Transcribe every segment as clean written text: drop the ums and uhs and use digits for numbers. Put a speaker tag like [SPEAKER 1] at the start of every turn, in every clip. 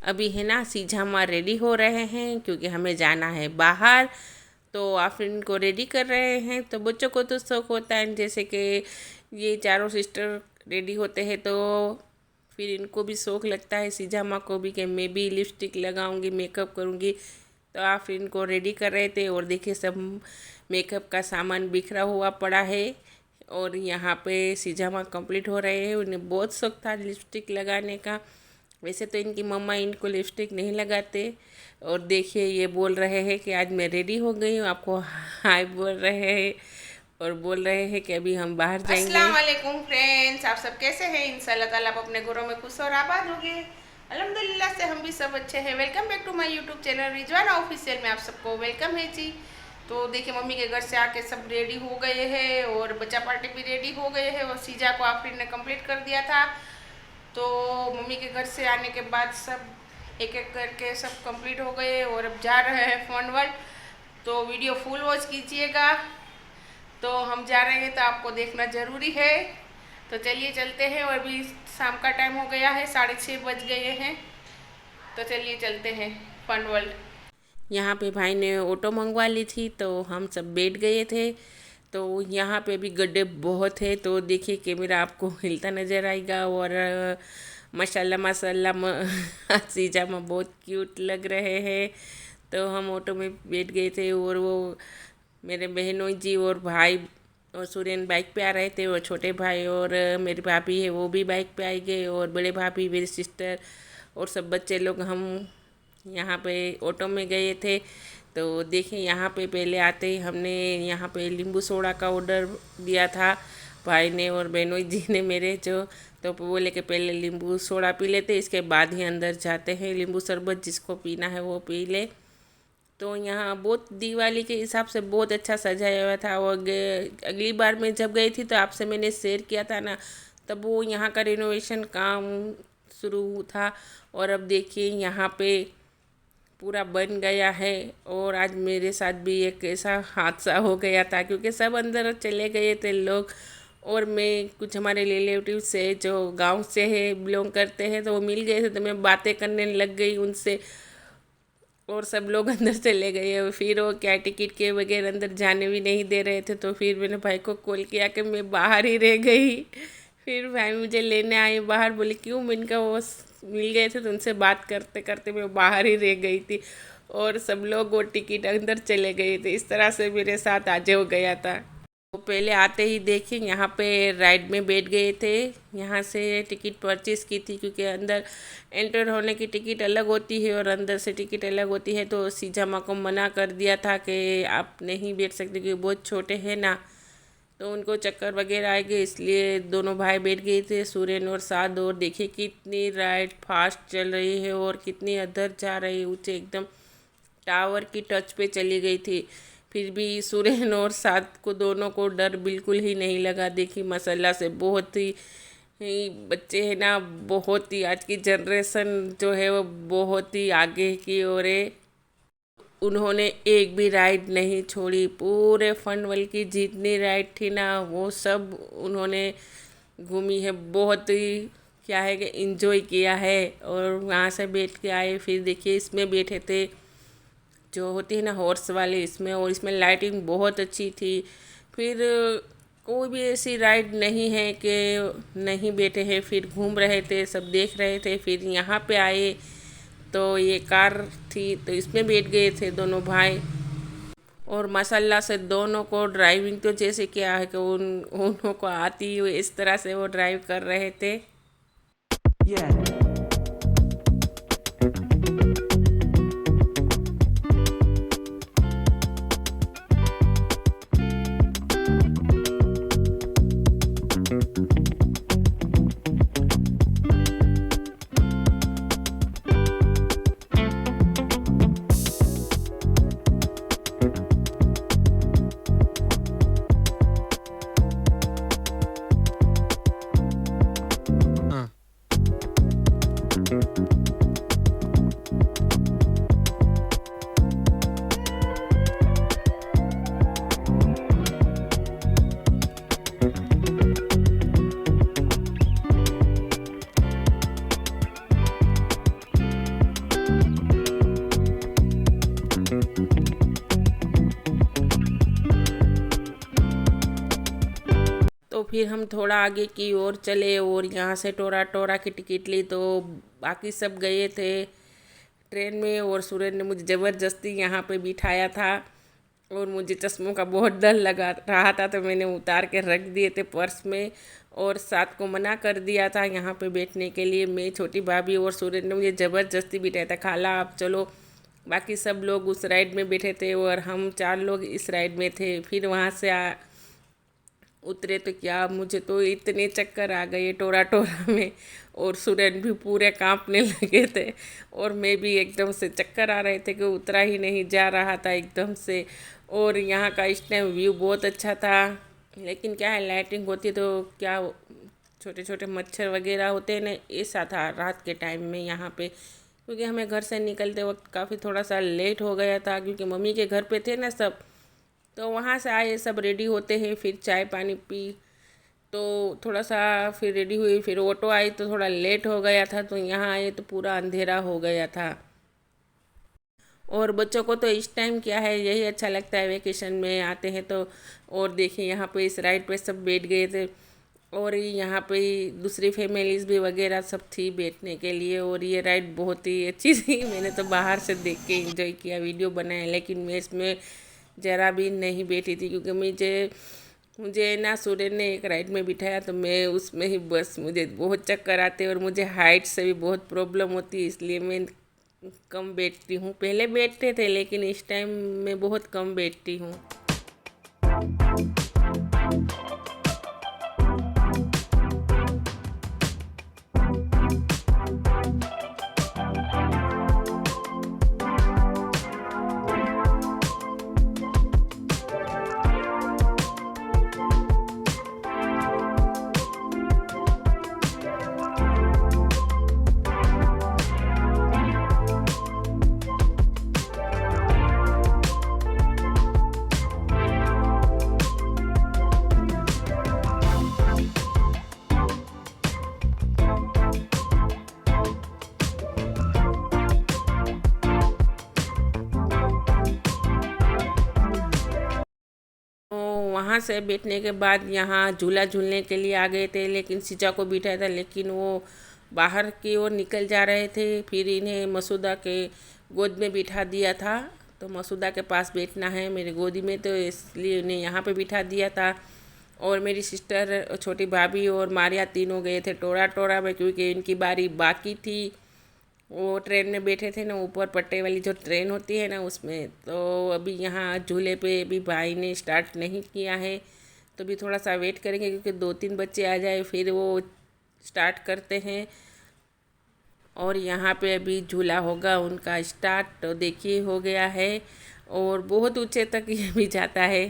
[SPEAKER 1] अभी है ना सीझामा रेडी हो रहे हैं क्योंकि हमें जाना है बाहर। तो आफरीन को रेडी कर रहे हैं। तो बच्चों को तो शौक होता है जैसे कि ये चारों सिस्टर रेडी होते हैं तो फिर इनको भी शौक लगता है सीझामा को भी कि मैं भी लिपस्टिक लगाऊंगी मेकअप करूंगी। तो आफरीन को रेडी कर रहे थे और देखिए सब मेकअप का सामान बिखरा हुआ पड़ा है। और यहाँ पे सीझामा कंप्लीट हो रहे हैं। उन्हें बहुत शौक था लिपस्टिक लगाने का। वैसे तो इनकी मम्मा इनको लिपस्टिक नहीं लगाते। और देखिए ये बोल रहे हैं कि आज मैं रेडी हो गई हूँ, आपको हाय बोल रहे हैं और बोल रहे हैं कि अभी हम बाहर जाएंगे। अस्सलाम वालेकुम फ्रेंड्स, आप सब कैसे हैं? इंशाल्लाह ताला आप अपने घरों में खुश और आबाद होंगे। अल्हम्दुलिल्लाह से हम भी सब अच्छे हैं। Welcome back to my YouTube channel Rizwana official में आप सबको वेलकम है जी। तो देखिए मम्मी के घर से आके सब रेडी हो गए हैं और बच्चा पार्टी भी रेडी हो गए हैं और सीजा को आफरीन ने कंप्लीट कर दिया था। तो मम्मी के घर से आने के बाद सब एक एक करके सब कंप्लीट हो गए और अब जा रहे हैं फन वर्ल्ड। तो वीडियो फुल वॉच कीजिएगा। तो हम जा रहे हैं तो आपको देखना ज़रूरी है। तो चलिए चलते हैं और अभी शाम का टाइम हो गया है, 6:30 बज गए हैं। तो चलिए चलते हैं फन वर्ल्ड। यहाँ पे भाई ने ऑटो मंगवा ली थी तो हम सब बैठ गए थे। तो यहाँ पे भी गड्ढे बहुत है तो देखिए कैमरा आपको हिलता नज़र आएगा। और माशाल्लाह माशाल्लाह सीजामा बहुत क्यूट लग रहे हैं। तो हम ऑटो में बैठ गए थे और वो मेरे बहनों जी और भाई और सूर्यन बाइक पे आ रहे थे और छोटे भाई और मेरी भाभी है वो भी बाइक पे आ गए और बड़े भाभी मेरी सिस्टर और सब बच्चे लोग हम यहाँ पे ऑटो में गए थे। तो देखिए यहाँ पे पहले आते ही हमने यहाँ पे नींबू सोडा का ऑर्डर दिया था भाई ने और बहनोई जी ने मेरे जो। तो बोले कि पहले नींबू सोडा पी लेते इसके बाद ही अंदर जाते हैं, नींबू शरबत जिसको पीना है वो पी ले। तो यहाँ बहुत दिवाली के हिसाब से बहुत अच्छा सजाया हुआ था। और अगली बार मैं जब गई थी तो आपसे मैंने शेयर किया था ना, तब वो यहाँ का रिनोवेशन काम शुरू था। और अब देखिए यहाँ पे पूरा बन गया है। और आज मेरे साथ भी एक ऐसा हादसा हो गया था क्योंकि सब अंदर चले गए थे लोग और मैं कुछ हमारे रिलेटिव से जो गांव से है बिलोंग करते हैं तो वो मिल गए थे तो मैं बातें करने लग गई उनसे और सब लोग अंदर चले गए। फिर वो क्या टिकट के बगैर अंदर जाने भी नहीं दे रहे थे। तो फिर मैंने भाई को कॉल किया कि मैं बाहर ही रह गई। फिर भाई मुझे लेने आए बाहर, बोले क्यों? मैंने कहा वो मिल गए थे तो उनसे बात करते करते मैं बाहर ही रह गई थी और सब लोग वो टिकट अंदर चले गए थे। इस तरह से मेरे साथ आज हो गया था। तो पहले आते ही देखिए यहाँ पे राइड में बैठ गए थे। यहाँ से टिकट परचेज़ की थी क्योंकि अंदर एंटर होने की टिकट अलग होती है और अंदर से टिकट अलग होती है। तो सीजामा को मना कर दिया था कि आप नहीं बैठ सकते क्योंकि बहुत छोटे हैं ना, तो उनको चक्कर वगैरह आएंगे, इसलिए दोनों भाई बैठ गए थे सूर्यन और साद। और देखिए कितनी राइड फास्ट चल रही है और कितनी अदर जा रही है, ऊँचे एकदम टावर की टच पे चली गई थी। फिर भी सुरेन और साद को दोनों को डर बिल्कुल ही नहीं लगा। देखिए माशाल्लाह से बहुत ही बच्चे हैं ना, बहुत ही आज की जनरेशन जो है वो बहुत ही आगे की ओर है। उन्होंने एक भी राइड नहीं छोड़ी, पूरे फन वर्ल्ड की जितनी राइड थी ना वो सब उन्होंने घूमी है। बहुत ही क्या है कि इंजॉय किया है और वहाँ से बैठ के आए। फिर देखिए इसमें बैठे थे जो होती है ना हॉर्स वाले इसमें, और इसमें लाइटिंग बहुत अच्छी थी। फिर कोई भी ऐसी राइड नहीं है कि नहीं बैठे हैं, फिर घूम रहे थे सब देख रहे थे। फिर यहाँ पे आए तो ये कार थी तो इसमें बैठ गए थे दोनों भाई। और माशाल्लाह से दोनों को ड्राइविंग तो जैसे क्या है कि उन्हों को आती हुई इस तरह से वो ड्राइव कर रहे थे।
[SPEAKER 2] Yeah.
[SPEAKER 1] फिर हम थोड़ा आगे की ओर चले और यहाँ से टोरा टोरा की टिकट ली। तो बाकी सब गए थे ट्रेन में और सूरज ने मुझे ज़बरदस्ती यहाँ पे बिठाया था और मुझे चश्मों का बहुत डर लगा रहा था, तो मैंने उतार के रख दिए थे पर्स में और साथ को मना कर दिया था यहाँ पे बैठने के लिए। मैं, छोटी भाभी और सूरज ने मुझे ज़बरदस्ती बिठाया था, खाला आप चलो। बाकी सब लोग उस राइड में बैठे थे और हम 4 लोग इस राइड में थे। फिर वहाँ से उतरे तो क्या, मुझे तो इतने चक्कर आ गए टोरा टोरा में और सूरज भी पूरे कांपने लगे थे और मैं भी एकदम से चक्कर आ रहे थे कि उतरा ही नहीं जा रहा था एकदम से। और यहाँ का इस टाइम व्यू बहुत अच्छा था, लेकिन क्या है लाइटिंग होती है तो क्या छोटे छोटे मच्छर वगैरह होते हैं ना, ऐसा था रात के टाइम में यहाँ पे। क्योंकि हमें घर से निकलते वक्त काफ़ी थोड़ा सा लेट हो गया था, क्योंकि मम्मी के घर पे थे ना सब, तो वहाँ से आए सब रेडी होते हैं, फिर चाय पानी पी तो थोड़ा सा फिर रेडी हुई, फिर ऑटो आई तो थोड़ा लेट हो गया था, तो यहाँ आए तो पूरा अंधेरा हो गया था। और बच्चों को तो इस टाइम क्या है यही अच्छा लगता है, वेकेशन में आते हैं तो। और देखिए यहाँ पे इस राइड पे सब बैठ गए थे और यहाँ पे दूसरी फैमिलीज़ भी वगैरह सब थी बैठने के लिए। और ये राइड बहुत ही अच्छी थी, मैंने तो बाहर से देख के एंजॉय किया, वीडियो बनाया, लेकिन मैं इसमें ज़रा भी नहीं बैठी थी क्योंकि मुझे ना सूर्य ने एक राइड में बिठाया तो मैं उसमें ही बस, मुझे बहुत चक्कर आते और मुझे हाइट से भी बहुत प्रॉब्लम होती है, इसलिए मैं कम बैठती हूँ। पहले बैठते थे लेकिन इस टाइम मैं बहुत कम बैठती हूँ। वहाँ से बैठने के बाद यहाँ झूला झूलने के लिए आ गए थे, लेकिन सिचा को बिठाया था लेकिन वो बाहर की ओर निकल जा रहे थे। फिर इन्हें मसूदा के गोद में बिठा दिया था, तो मसूदा के पास बैठना है मेरी गोदी में, तो इसलिए उन्हें यहाँ पे बिठा दिया था। और मेरी सिस्टर, छोटी भाभी और मारिया तीनों गए थे टोरा टोरा में, क्योंकि इनकी बारी बाकी थी। वो ट्रेन में बैठे थे ना, ऊपर पट्टे वाली जो ट्रेन होती है ना उसमें। तो अभी यहाँ झूले पे अभी भाई ने स्टार्ट नहीं किया है, तो अभी थोड़ा सा वेट करेंगे क्योंकि 2-3 बच्चे आ जाए फिर वो स्टार्ट करते हैं। और यहाँ पे अभी झूला होगा उनका स्टार्ट, तो देखिए हो गया है और बहुत ऊंचे तक ये भी जाता है।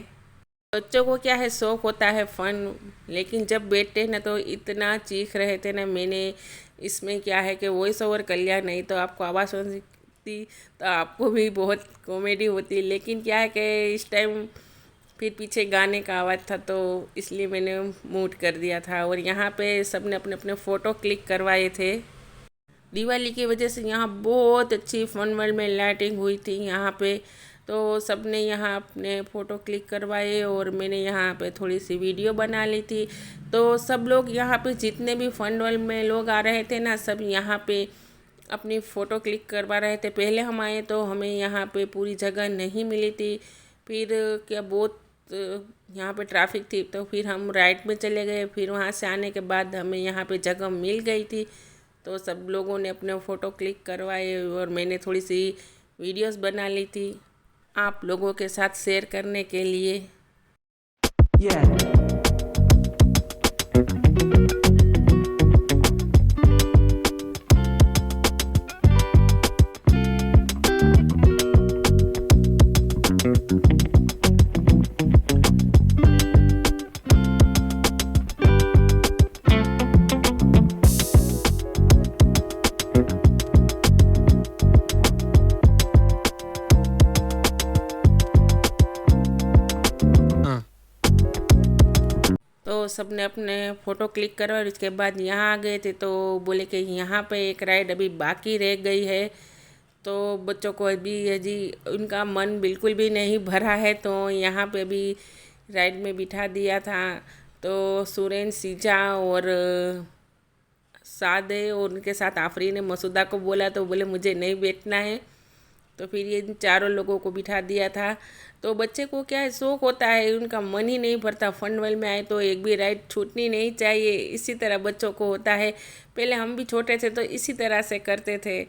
[SPEAKER 1] बच्चों को क्या है शौक होता है फ़न, लेकिन जब बैठते हैं ना तो इतना चीख रहे थे ना। मैंने इसमें क्या है कि वॉइस ओवर कर लिया, नहीं तो आपको आवाज़ सुन सकती तो आपको भी बहुत कॉमेडी होती। लेकिन क्या है कि इस टाइम फिर पीछे गाने का आवाज़ था तो इसलिए मैंने म्यूट कर दिया था। और यहाँ पे सब ने अपने अपने फ़ोटो क्लिक करवाए थे। दिवाली की वजह से यहाँ बहुत अच्छी फन वर्ल्ड में लाइटिंग हुई थी यहाँ पे, तो सब ने यहाँ अपने फ़ोटो क्लिक करवाए और मैंने यहाँ पे थोड़ी सी वीडियो बना ली थी। तो सब लोग यहाँ पे जितने भी फन वर्ल्ड में लोग आ रहे थे ना, सब यहाँ पे अपनी फ़ोटो क्लिक करवा रहे थे। पहले हम आए तो हमें यहाँ पे पूरी जगह नहीं मिली थी, फिर क्या बहुत यहाँ पे ट्रैफिक थी, तो फिर हम राइट में चले गए। फिर वहाँ से आने के बाद हमें यहाँ पे जगह मिल गई थी, तो सब लोगों ने अपने फ़ोटो क्लिक करवाए और मैंने थोड़ी सी वीडियोस बना ली थी आप लोगों के साथ शेयर करने के लिए।
[SPEAKER 2] Yeah.
[SPEAKER 1] तो सब ने अपने फ़ोटो क्लिक करवा और उसके बाद यहाँ आ गए थे, तो बोले कि यहाँ पे एक राइड अभी बाकी रह गई है। तो बच्चों को अभी उनका मन बिल्कुल भी नहीं भरा है, तो यहाँ पे अभी राइड में बिठा दिया था। तो सुरेन, सीजा और साद है और उनके साथ आफरीन ने मसूदा को बोला तो बोले मुझे नहीं बैठना है। तो फिर ये चारों लोगों को बिठा दिया था। तो बच्चे को क्या है, शौक होता है, उनका मन ही नहीं भरता, फनवेल में आए तो एक भी राइड छूटनी नहीं चाहिए। इसी तरह बच्चों को होता है। पहले हम भी छोटे थे तो इसी तरह से करते थे,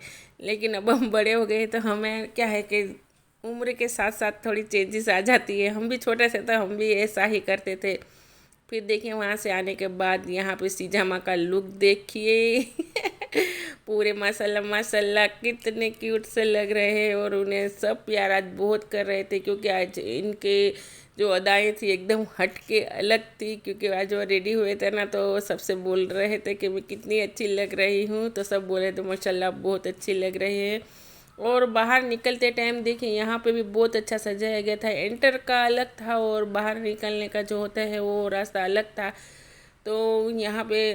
[SPEAKER 1] लेकिन अब हम बड़े हो गए तो हमें क्या है कि उम्र के साथ साथ थोड़ी चेंजेस आ जाती है। हम भी छोटे थे तो हम भी ऐसा ही करते थे। फिर देखिए वहाँ से आने के बाद यहाँ पे सीजामा का लुक देखिए पूरे माशाल्लाह माशाल्लाह कितने क्यूट से लग रहे हैं और उन्हें सब प्यार आज बहुत कर रहे थे, क्योंकि आज इनके जो अदाएँ थी एकदम हट के अलग थी। क्योंकि आज वो रेडी हुए थे ना, तो सबसे बोल रहे थे कि मैं कितनी अच्छी लग रही हूँ, तो सब बोले तो माशाल्लाह बहुत अच्छी लग रही है। और बाहर निकलते टाइम देखिए यहाँ पे भी बहुत अच्छा सजाया गया था। एंटर का अलग था और बाहर निकलने का जो होता है वो रास्ता अलग था। तो यहाँ पे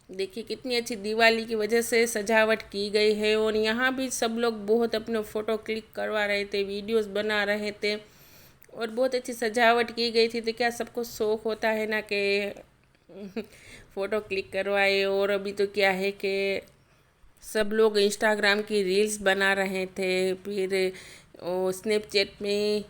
[SPEAKER 1] देखिए कितनी अच्छी दिवाली की वजह से सजावट की गई है और यहाँ भी सब लोग बहुत अपने फ़ोटो क्लिक करवा रहे थे, वीडियोस बना रहे थे और बहुत अच्छी सजावट की गई थी। तो क्या सबको शौक़ होता है ना कि फ़ोटो क्लिक करवाए। और अभी तो क्या है कि सब लोग इंस्टाग्राम की रील्स बना रहे थे, फिर स्नैपचैट में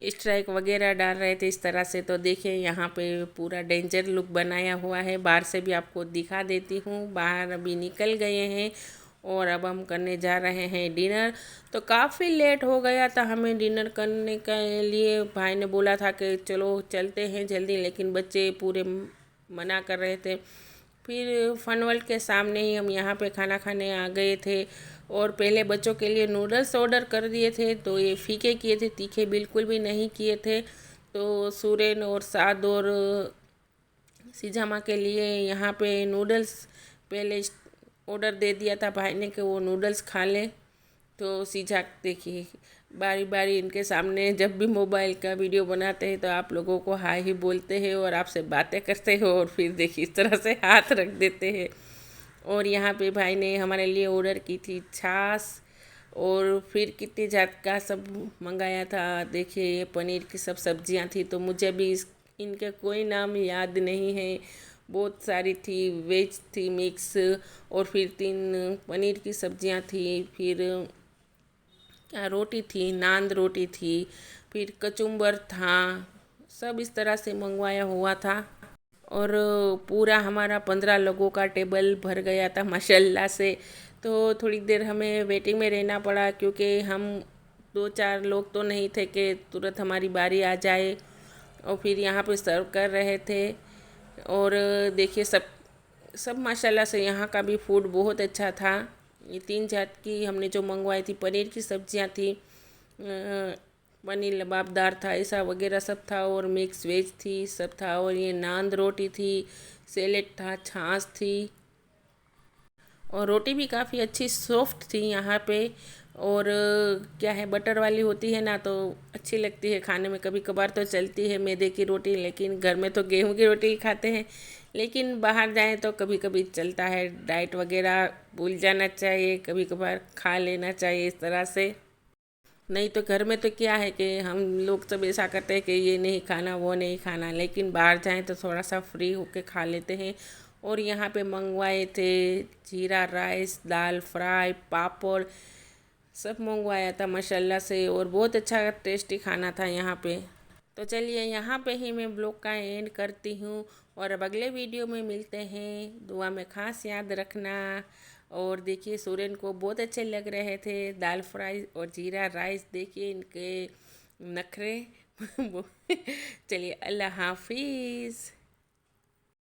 [SPEAKER 1] स्ट्राइक वगैरह डाल रहे थे इस तरह से। तो देखिए यहाँ पे पूरा डेंजर लुक बनाया हुआ है। बाहर से भी आपको दिखा देती हूँ। बाहर अभी निकल गए हैं और अब हम करने जा रहे हैं डिनर। तो काफ़ी लेट हो गया था हमें डिनर करने के लिए। भाई ने बोला था कि चलो चलते हैं जल्दी, लेकिन बच्चे पूरे मना कर रहे थे। फिर फन वर्ल्ड के सामने ही हम यहाँ पे खाना खाने आ गए थे और पहले बच्चों के लिए नूडल्स ऑर्डर कर दिए थे। तो ये फीके किए थे, तीखे बिल्कुल भी नहीं किए थे। तो सुरेन और साद और सीजामा के लिए यहाँ पे नूडल्स पहले ऑर्डर दे दिया था भाई ने कि वो नूडल्स खा लें। तो सीजा देखिए बारी बारी इनके सामने जब भी मोबाइल का वीडियो बनाते हैं तो आप लोगों को हाय ही बोलते हैं और आपसे बातें करते हो और फिर देखिए इस तरह से हाथ रख देते हैं। और यहाँ पे भाई ने हमारे लिए ऑर्डर की थी छाछ और फिर कितनी जात का सब मंगाया था। देखिए ये पनीर की सब सब्जियाँ थी, तो मुझे भी इनके कोई नाम याद नहीं है। बहुत सारी थी, वेज थी मिक्स और फिर 3 पनीर की सब्जियाँ थी, फिर क्या रोटी थी, नान रोटी थी, फिर कचुम्बर था। सब इस तरह से मंगवाया हुआ था और पूरा हमारा 15 लोगों का टेबल भर गया था माशाल्लाह से। तो थोड़ी देर हमें वेटिंग में रहना पड़ा, क्योंकि हम 2-4 लोग तो नहीं थे कि तुरंत हमारी बारी आ जाए। और फिर यहाँ पे सर्व कर रहे थे और देखिए सब सब माशाल्लाह से यहाँ का भी फूड बहुत अच्छा था। ये 3 जात की हमने जो मंगवाई थी, पनीर की सब्जियाँ थी, पनीर लबाबदार था, ऐसा वगैरह सब था और मिक्स वेज थी सब था। और ये नान रोटी थी, सैलेड था, छाछ थी और रोटी भी काफ़ी अच्छी सॉफ्ट थी यहाँ पे। और क्या है, बटर वाली होती है ना तो अच्छी लगती है खाने में। कभी कभार तो चलती है मैदे की रोटी, लेकिन घर में तो गेहूं की रोटी ही खाते हैं। लेकिन बाहर जाएं तो कभी कभी चलता है, डाइट वगैरह भूल जाना चाहिए, कभी कभार खा लेना चाहिए इस तरह से। नहीं तो घर में तो क्या है कि हम लोग सब ऐसा करते हैं कि ये नहीं खाना वो नहीं खाना, लेकिन बाहर जाएं तो थोड़ा सा फ्री होके खा लेते हैं। और यहाँ पे मंगवाए थे जीरा राइस, दाल फ्राई, पापड़, सब मंगवाया था माशाल्लाह से और बहुत अच्छा टेस्टी खाना था यहाँ पे। तो चलिए यहाँ पे ही मैं ब्लॉग का एंड करती हूँ और अब अगले वीडियो में मिलते हैं। दुआ में ख़ास याद रखना। और देखिए सूरन को बहुत अच्छे लग रहे थे दाल फ्राई और जीरा राइस, देखिए इनके नखरे चलिए अल्लाह हाफिज़।